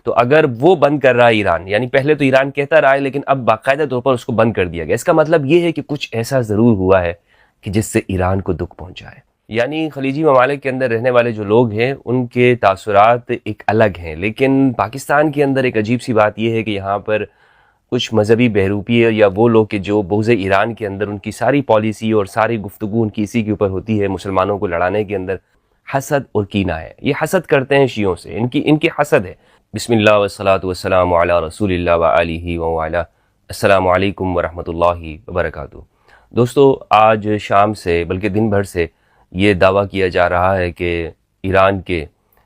تو اگر وہ بند کر رہا ہے ایران، یعنی پہلے تو ایران کہتا رہا ہے لیکن اب باقاعدہ طور پر اس کو بند کر دیا گیا، اس کا مطلب یہ ہے کہ کچھ ایسا ضرور ہوا ہے کہ جس سے ایران کو دکھ پہنچا ہے۔ یعنی خلیجی ممالک کے اندر رہنے والے جو لوگ ہیں ان کے تاثرات ایک الگ ہیں، لیکن پاکستان کے اندر ایک عجیب سی بات یہ ہے کہ یہاں پر کچھ مذہبی بہروپی یا وہ لوگ کہ جو بغض ایران کے اندر ان کی ساری پالیسی اور ساری گفتگو ان کی اسی کے اوپر ہوتی ہے، مسلمانوں کو لڑانے کے اندر حسد اور کینہ ہے۔ یہ حسد کرتے ہیں شیعوں سے، ان کی حسد ہے۔ بسم اللہ والصلاة والسلام علی رسول اللہ وآلہ وعلا۔ السلام علیکم ورحمۃ اللہ وبرکاتہ۔ دوستو، آج شام سے بلکہ دن بھر سے یہ دعویٰ کیا جا رہا ہے کہ ایران کے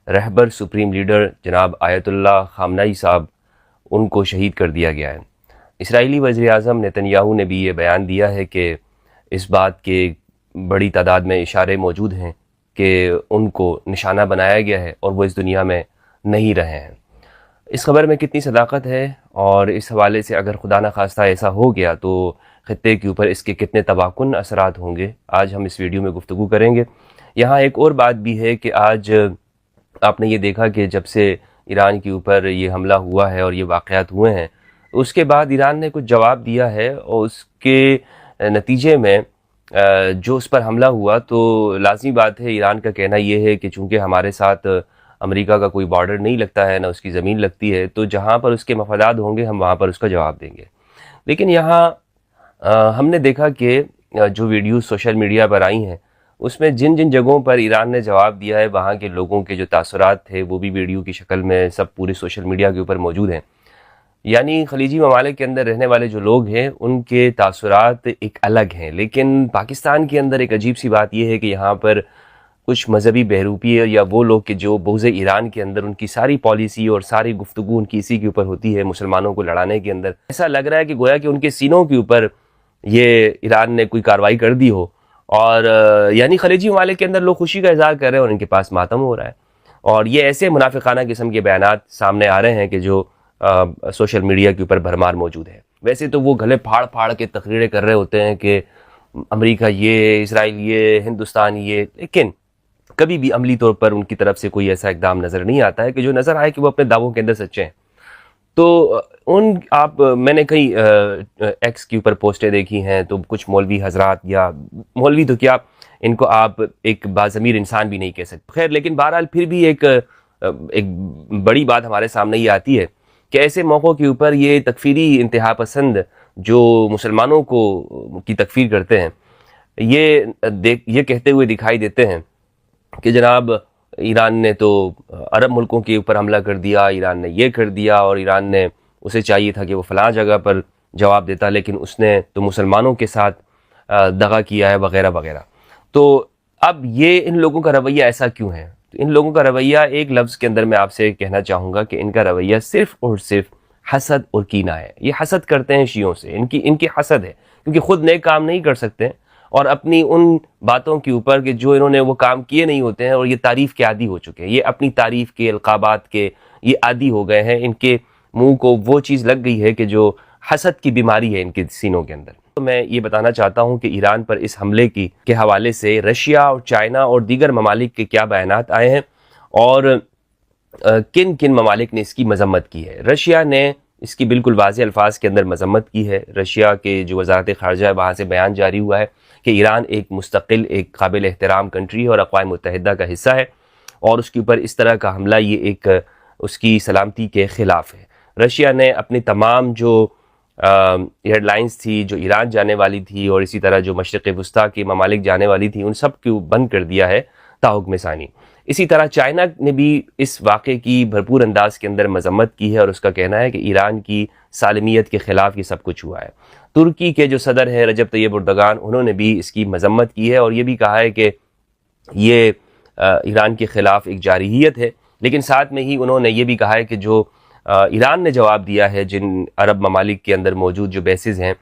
رہبر سپریم لیڈر جناب آیت اللہ خامنئی صاحب ان کو شہید کر دیا گیا ہے۔ اسرائیلی وزیر اعظم نیتن یاہو نے بھی یہ بیان دیا ہے کہ اس بات کے بڑی تعداد میں اشارے موجود ہیں کہ ان کو نشانہ بنایا گیا ہے اور وہ اس دنیا میں نہیں رہے ہیں۔ اس خبر میں کتنی صداقت ہے اور اس حوالے سے اگر خدا نخواستہ ایسا ہو گیا تو خطے کے اوپر اس کے کتنے تباکن اثرات ہوں گے، آج ہم اس ویڈیو میں گفتگو کریں گے۔ یہاں ایک اور بات بھی ہے کہ آج آپ نے یہ دیکھا کہ جب سے ایران کے اوپر یہ حملہ ہوا ہے اور یہ واقعات ہوئے ہیں، اس کے بعد ایران نے کچھ جواب دیا ہے اور اس کے نتیجے میں جو اس پر حملہ ہوا تو لازمی بات ہے، ایران کا کہنا یہ ہے کہ چونکہ ہمارے ساتھ امریکہ کا کوئی بارڈر نہیں لگتا ہے، نہ اس کی زمین لگتی ہے، تو جہاں پر اس کے مفادات ہوں گے ہم وہاں پر اس کا جواب دیں گے۔ لیکن یہاں ہم نے دیکھا کہ جو ویڈیوز سوشل میڈیا پر آئی ہیں اس میں جن جن جگہوں پر ایران نے جواب دیا ہے، وہاں کے لوگوں کے جو تاثرات تھے وہ بھی ویڈیو کی شکل میں سب پورے سوشل میڈیا کے اوپر موجود ہیں۔ یعنی خلیجی ممالک کے اندر رہنے والے جو لوگ ہیں ان کے تاثرات ایک الگ ہیں، لیکن پاکستان کے اندر ایک عجیب سی بات یہ ہے کہ یہاں پر کچھ مذہبی بہروپی یا وہ لوگ کہ جو بغض ایران کے اندر ان کی ساری پالیسی اور ساری گفتگو ان کی اسی کے اوپر ہوتی ہے، مسلمانوں کو لڑانے کے اندر ایسا لگ رہا ہے کہ گویا کہ ان کے سینوں کے اوپر یہ ایران نے کوئی کارروائی کر دی ہو، اور یعنی خلیجی ممالک کے اندر لوگ خوشی کا اظہار کر رہے ہیں اور ان کے پاس ماتم ہو رہا ہے، اور یہ ایسے منافقانہ قسم کے بیانات سامنے آ رہے ہیں کہ جو سوشل میڈیا کے اوپر بھرمار موجود ہے۔ ویسے تو وہ گلے پھاڑ پھاڑ کے تقریریں کر رہے ہوتے ہیں کہ امریکہ یہ، اسرائیل یہ، ہندوستان یہ، لیکن کبھی بھی عملی طور پر ان کی طرف سے کوئی ایسا اقدام نظر نہیں آتا ہے کہ جو نظر آئے کہ وہ اپنے دعووں کے اندر سچے ہیں۔ تو میں نے کئی ایکس کے اوپر پوسٹیں دیکھی ہیں، تو کچھ مولوی حضرات، یا مولوی تو کیا، ان کو آپ ایک باضمیر انسان بھی نہیں کہہ سکتے، خیر، لیکن بہرحال پھر بھی ایک بڑی بات ہمارے سامنے یہ آتی ہے کہ ایسے موقعوں کے اوپر یہ تکفیری انتہا پسند جو مسلمانوں کی تکفیر کرتے ہیں، یہ کہتے ہوئے دکھائی دیتے ہیں کہ جناب ایران نے تو عرب ملکوں کے اوپر حملہ کر دیا، ایران نے یہ کر دیا، اور ایران نے اسے چاہیے تھا کہ وہ فلاں جگہ پر جواب دیتا، لیکن اس نے تو مسلمانوں کے ساتھ دغا کیا ہے، وغیرہ وغیرہ۔ تو اب یہ ان لوگوں کا رویہ ایسا کیوں ہے؟ ان لوگوں کا رویہ ایک لفظ کے اندر میں آپ سے کہنا چاہوں گا کہ ان کا رویہ صرف اور صرف حسد اور کینہ ہے۔ یہ حسد کرتے ہیں شیعوں سے، ان کی حسد ہے، کیونکہ خود نیک کام نہیں کر سکتے اور اپنی ان باتوں کے اوپر کہ جو انہوں نے وہ کام کیے نہیں ہوتے ہیں، اور یہ تعریف کے عادی ہو چکے ہیں، یہ اپنی تعریف کے، القابات کے یہ عادی ہو گئے ہیں، ان کے منہ کو وہ چیز لگ گئی ہے کہ جو حسد کی بیماری ہے ان کے سینوں کے اندر۔ تو میں یہ بتانا چاہتا ہوں کہ ایران پر اس حملے کے حوالے سے رشیا اور چائنا اور دیگر ممالک کے کیا بیانات آئے ہیں اور کن کن ممالک نے اس کی مذمت کی ہے۔ رشیا نے اس کی بالکل واضح الفاظ کے اندر مذمت کی ہے۔ رشیا کے جو وزارت خارجہ ہے وہاں سے بیان جاری ہوا ہے کہ ایران ایک مستقل، ایک قابل احترام کنٹری ہے اور اقوام متحدہ کا حصہ ہے، اور اس کے اوپر اس طرح کا حملہ یہ ایک اس کی سلامتی کے خلاف ہے۔ رشیا نے اپنی تمام جو ایئر لائنز تھی جو ایران جانے والی تھی اور اسی طرح جو مشرق وسطیٰ کے ممالک جانے والی تھی، ان سب کو بند کر دیا ہے تاحکم ثانی۔ اسی طرح چائنا نے بھی اس واقعے کی بھرپور انداز کے اندر مذمت کی ہے اور اس کا کہنا ہے کہ ایران کی سالمیت کے خلاف یہ سب کچھ ہوا ہے۔ ترکی کے جو صدر ہے رجب طیب اردگان، انہوں نے بھی اس کی مذمت کی ہے اور یہ بھی کہا ہے کہ یہ ایران کے خلاف ایک جارحیت ہے، لیکن ساتھ میں ہی انہوں نے یہ بھی کہا ہے کہ جو ایران نے جواب دیا ہے جن عرب ممالک کے اندر موجود جو بیسز ہیں،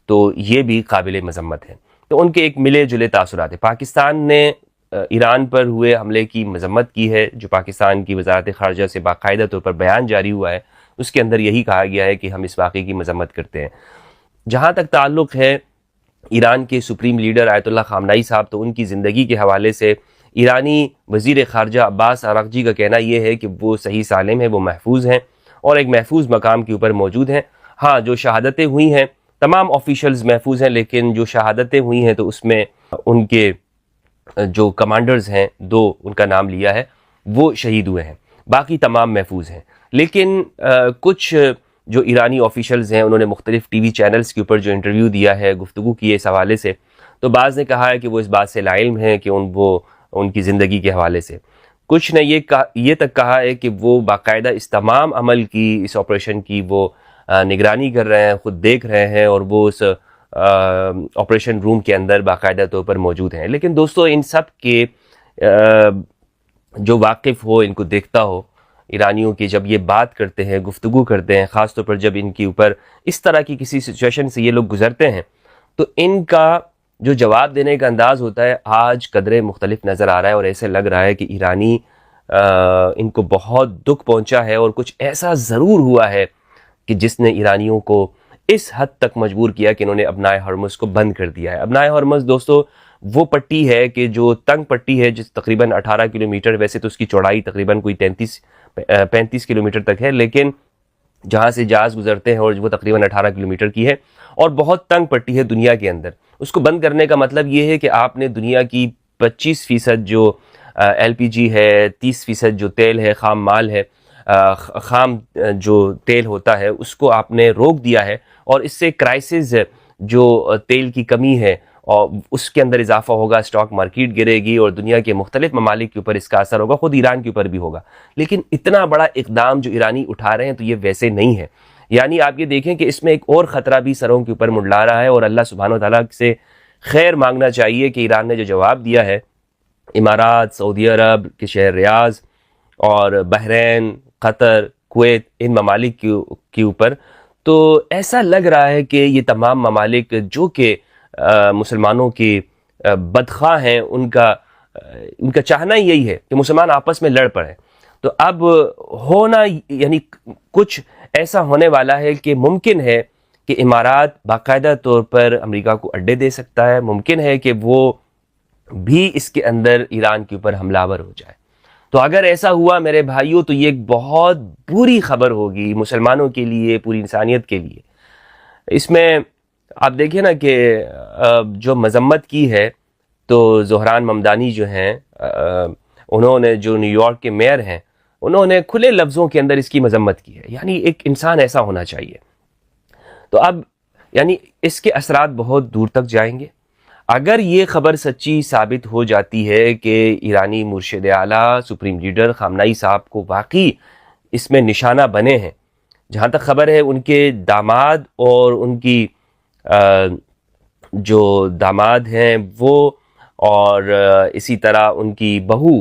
تو یہ بھی قابل مذمت ہے۔ تو ان کے ایک ملے جلے تاثرات ہیں۔ پاکستان نے ایران پر ہوئے حملے کی مذمت کی ہے، جو پاکستان کی وزارت خارجہ سے باقاعدہ طور پر بیان جاری ہوا ہے، اس کے اندر یہی کہا گیا ہے کہ ہم اس واقعے کی مذمت کرتے ہیں۔ جہاں تک تعلق ہے ایران کے سپریم لیڈر آیت اللہ خامنئی صاحب، تو ان کی زندگی کے حوالے سے ایرانی وزیر خارجہ عباس عراقچی کا کہنا یہ ہے کہ وہ صحیح سالم ہے، وہ محفوظ ہیں، اور ایک محفوظ مقام کے اوپر موجود ہیں. ہاں جو شہادتیں ہوئی ہیں تمام آفیشلز محفوظ ہیں، لیکن جو شہادتیں ہوئی ہیں تو اس میں ان کے جو کمانڈرز ہیں 2 ان کا نام لیا ہے وہ شہید ہوئے ہیں، باقی تمام محفوظ ہیں. لیکن کچھ جو ایرانی آفیشلز ہیں انہوں نے مختلف ٹی وی چینلز کے اوپر جو انٹرویو دیا ہے، گفتگو کی ہے اس حوالے سے، تو بعض نے کہا ہے کہ وہ اس بات سے لاعلم ہیں کہ وہ ان کی زندگی کے حوالے سے. کچھ نے یہ تک کہا ہے کہ وہ باقاعدہ اس تمام عمل کی، اس آپریشن کی وہ نگرانی کر رہے ہیں، خود دیکھ رہے ہیں، اور وہ اس آپریشن روم کے اندر باقاعدہ طور پر موجود ہیں. لیکن دوستو ان سب کے جو واقف ہو، ان کو دیکھتا ہو، ایرانیوں کی جب یہ بات کرتے ہیں، گفتگو کرتے ہیں، خاص طور پر جب ان کے اوپر اس طرح کی کسی سچویشن سے یہ لوگ گزرتے ہیں، تو ان کا جو جواب دینے کا انداز ہوتا ہے آج قدرے مختلف نظر آ رہا ہے. اور ایسے لگ رہا ہے کہ ایرانی ان کو بہت دکھ پہنچا ہے، اور کچھ ایسا ضرور ہوا ہے کہ جس نے ایرانیوں کو اس حد تک مجبور کیا کہ انہوں نے ابنائے ہرمز کو بند کر دیا ہے. ابنائے ہرمز دوستو وہ پٹی ہے کہ جو تنگ پٹی ہے، جس تقریباً 18 کلومیٹر، ویسے تو اس کی چوڑائی تقریباً کوئی 35 کلومیٹر تک ہے، لیکن جہاں سے جہاز گزرتے ہیں اور وہ تقریباً 18 کلومیٹر کی ہے، اور بہت تنگ پٹی ہے دنیا کے اندر. اس کو بند کرنے کا مطلب یہ ہے کہ آپ نے دنیا کی 25% جو ایل پی جی ہے، 30% جو تیل ہے، خام مال ہے، خام جو تیل ہوتا ہے، اس کو آپ نے روک دیا ہے. اور اس سے کرائسس جو تیل کی کمی ہے اور اس کے اندر اضافہ ہوگا، اسٹاک مارکیٹ گرے گی، اور دنیا کے مختلف ممالک کے اوپر اس کا اثر ہوگا، خود ایران کے اوپر بھی ہوگا. لیکن اتنا بڑا اقدام جو ایرانی اٹھا رہے ہیں تو یہ ویسے نہیں ہے. یعنی آپ یہ دیکھیں کہ اس میں ایک اور خطرہ بھی سروں کے اوپر منڈلا رہا ہے، اور اللہ سبحانہ و تعالیٰ سے خیر مانگنا چاہیے کہ ایران نے جو جواب دیا ہے امارات، سعودی عرب کے شہر ریاض اور بحرین، قطر، کویت، ان ممالک کے اوپر، تو ایسا لگ رہا ہے کہ یہ تمام ممالک جو کہ مسلمانوں کی بدخواہ ہیں، ان کا چاہنا ہی یہی ہے کہ مسلمان آپس میں لڑ پڑیں. تو اب ہونا یعنی کچھ ایسا ہونے والا ہے کہ ممکن ہے کہ امارات باقاعدہ طور پر امریکہ کو اڈے دے سکتا ہے، ممکن ہے کہ وہ بھی اس کے اندر ایران کے اوپر حملہ آور ہو جائے. تو اگر ایسا ہوا میرے بھائیوں تو یہ ایک بہت بری خبر ہوگی مسلمانوں کے لیے، پوری انسانیت کے لیے. اس میں آپ دیکھیں نا کہ جو مذمت کی ہے تو زہران ممدانی جو ہیں، انہوں نے، جو نیو یارک کے میئر ہیں، انہوں نے کھلے لفظوں کے اندر اس کی مذمت کی ہے. یعنی ایک انسان ایسا ہونا چاہیے. تو اب یعنی اس کے اثرات بہت دور تک جائیں گے. اگر یہ خبر سچی ثابت ہو جاتی ہے کہ ایرانی مرشد اعلیٰ سپریم لیڈر خامنہئی صاحب کو واقعی اس میں نشانہ بنے ہیں، جہاں تک خبر ہے ان کے داماد اور ان کی جو داماد ہیں وہ، اور اسی طرح ان کی بہو،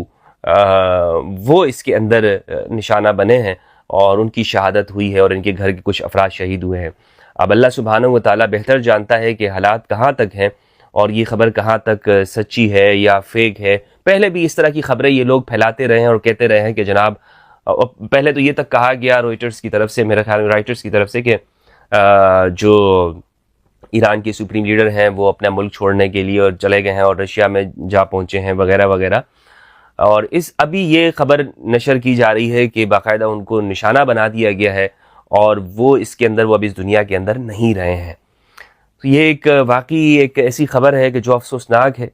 وہ اس کے اندر نشانہ بنے ہیں اور ان کی شہادت ہوئی ہے، اور ان کے گھر کے کچھ افراد شہید ہوئے ہیں. اب اللہ سبحانہ و تعالیٰ بہتر جانتا ہے کہ حالات کہاں تک ہیں اور یہ خبر کہاں تک سچی ہے یا فیک ہے. پہلے بھی اس طرح کی خبریں یہ لوگ پھیلاتے رہے ہیں اور کہتے رہے ہیں کہ جناب، پہلے تو یہ تک کہا گیا روئٹرز کی طرف سے، میرا خیال میں رائٹرز کی طرف سے، کہ جو ایران کے سپریم لیڈر ہیں وہ اپنا ملک چھوڑنے کے لیے اور چلے گئے ہیں اور رشیا میں جا پہنچے ہیں وغیرہ وغیرہ. اور ابھی یہ خبر نشر کی جا رہی ہے کہ باقاعدہ ان کو نشانہ بنا دیا گیا ہے اور وہ اس کے اندر، وہ اب اس دنیا کے اندر نہیں رہے ہیں. تو یہ ایک واقعی ایک ایسی خبر ہے کہ جو افسوسناک ہے،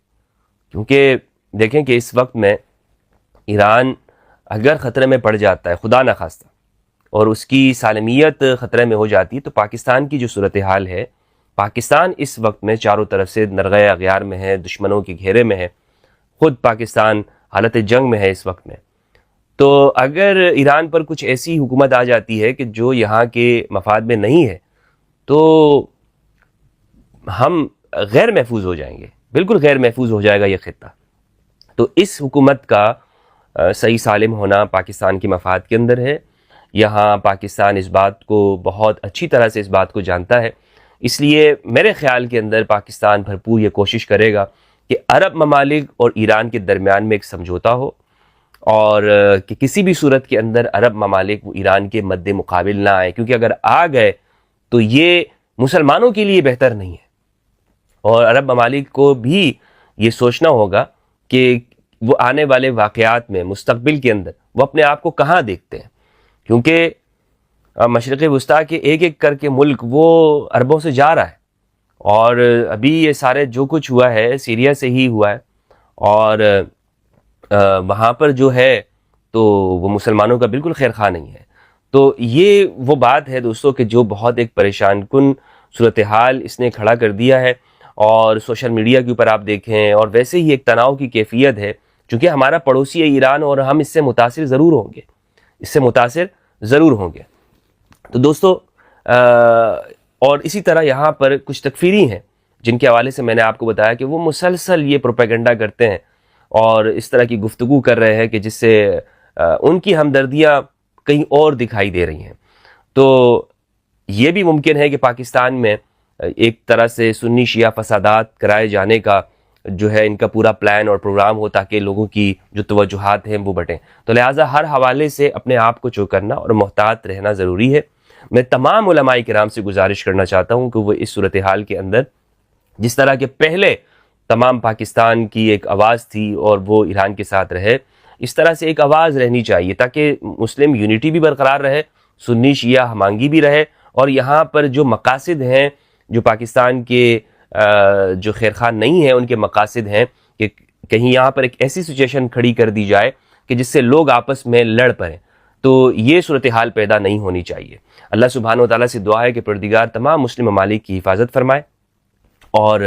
کیونکہ دیکھیں کہ اس وقت میں ایران اگر خطرے میں پڑ جاتا ہے، خدا نخواستہ، اور اس کی سالمیت خطرے میں ہو جاتی ہے، تو پاکستان کی جو صورتحال ہے، پاکستان اس وقت میں چاروں طرف سے نرغہ اغیار میں ہے، دشمنوں کے گھیرے میں ہے، خود پاکستان حالت جنگ میں ہے اس وقت میں. تو اگر ایران پر کچھ ایسی حکومت آ جاتی ہے کہ جو یہاں کے مفاد میں نہیں ہے، تو ہم غیر محفوظ ہو جائیں گے، بالکل غیر محفوظ ہو جائے گا یہ خطہ. تو اس حکومت کا صحیح سالم ہونا پاکستان کے مفاد کے اندر ہے. یہاں پاکستان اس بات کو بہت اچھی طرح سے اس بات کو جانتا ہے. اس لیے میرے خیال کے اندر پاکستان بھرپور یہ کوشش کرے گا کہ عرب ممالک اور ایران کے درمیان میں ایک سمجھوتا ہو، اور کہ کسی بھی صورت کے اندر عرب ممالک وہ ایران کے مد مقابل نہ آئے، کیونکہ اگر آ گئے تو یہ مسلمانوں کے لیے بہتر نہیں ہے. اور عرب ممالک کو بھی یہ سوچنا ہوگا کہ وہ آنے والے واقعات میں، مستقبل کے اندر، وہ اپنے آپ کو کہاں دیکھتے ہیں. کیونکہ مشرق وسطیٰ کے ایک ایک کر کے ملک وہ اربوں سے جا رہا ہے، اور ابھی یہ سارے جو کچھ ہوا ہے سیریا سے ہی ہوا ہے، اور وہاں پر جو ہے تو وہ مسلمانوں کا بالکل خیر خواہ نہیں ہے۔ تو یہ وہ بات ہے دوستو کہ جو بہت ایک پریشان کن صورتحال اس نے کھڑا کر دیا ہے، اور سوشل میڈیا کے اوپر آپ دیکھیں، اور ویسے ہی ایک تناؤ کی کیفیت ہے، چونکہ ہمارا پڑوسی ہے ایران، اور ہم اس سے متاثر ضرور ہوں گے، اس سے متاثر ضرور ہوں گے۔ تو دوستو اور اسی طرح یہاں پر کچھ تکفیری ہیں جن کے حوالے سے میں نے آپ کو بتایا کہ وہ مسلسل یہ پروپیگنڈا کرتے ہیں اور اس طرح کی گفتگو کر رہے ہیں کہ جس سے ان کی ہمدردیاں کہیں اور دکھائی دے رہی ہیں۔ تو یہ بھی ممکن ہے کہ پاکستان میں ایک طرح سے سنی شیعہ فسادات کرائے جانے کا جو ہے ان کا پورا پلان اور پروگرام ہو، تاکہ لوگوں کی جو توجہات ہیں وہ بٹیں۔ تو لہٰذا ہر حوالے سے اپنے آپ کو چوکنا اور محتاط رہنا ضروری ہے۔ میں تمام علماء کرام سے گزارش کرنا چاہتا ہوں کہ وہ اس صورتحال کے اندر جس طرح کے پہلے تمام پاکستان کی ایک آواز تھی اور وہ ایران کے ساتھ رہے، اس طرح سے ایک آواز رہنی چاہیے تاکہ مسلم یونٹی بھی برقرار رہے، سنی شیعہ ہمانگی بھی رہے، اور یہاں پر جو مقاصد ہیں جو پاکستان کے جو خیرخواہ نہیں ہیں ان کے مقاصد ہیں کہ کہیں یہاں پر ایک ایسی سچویشن کھڑی کر دی جائے کہ جس سے لوگ آپس میں لڑ پڑیں، تو یہ صورتحال پیدا نہیں ہونی چاہیے۔ اللہ سبحانہ و تعالیٰ سے دعا ہے کہ پروردگار تمام مسلم ممالک کی حفاظت فرمائے اور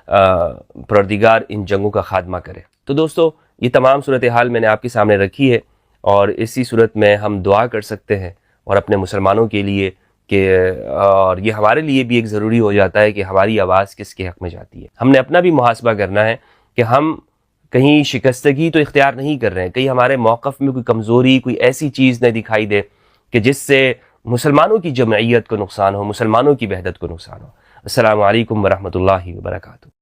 پروردگار ان جنگوں کا خاتمہ کرے۔ تو دوستو یہ تمام صورتحال میں نے آپ کے سامنے رکھی ہے، اور اسی صورت میں ہم دعا کر سکتے ہیں اور اپنے مسلمانوں کے لیے کہ اور یہ ہمارے لیے بھی ایک ضروری ہو جاتا ہے کہ ہماری آواز کس کے حق میں جاتی ہے۔ ہم نے اپنا بھی محاسبہ کرنا ہے کہ ہم کہیں شکستگی تو اختیار نہیں کر رہے ہیں، کہیں ہمارے موقف میں کوئی کمزوری، کوئی ایسی چیز نہ دکھائی دے کہ جس سے مسلمانوں کی جمعیت کو نقصان ہو، مسلمانوں کی وحدت کو نقصان ہو۔ السلام علیکم ورحمۃ اللہ وبرکاتہ۔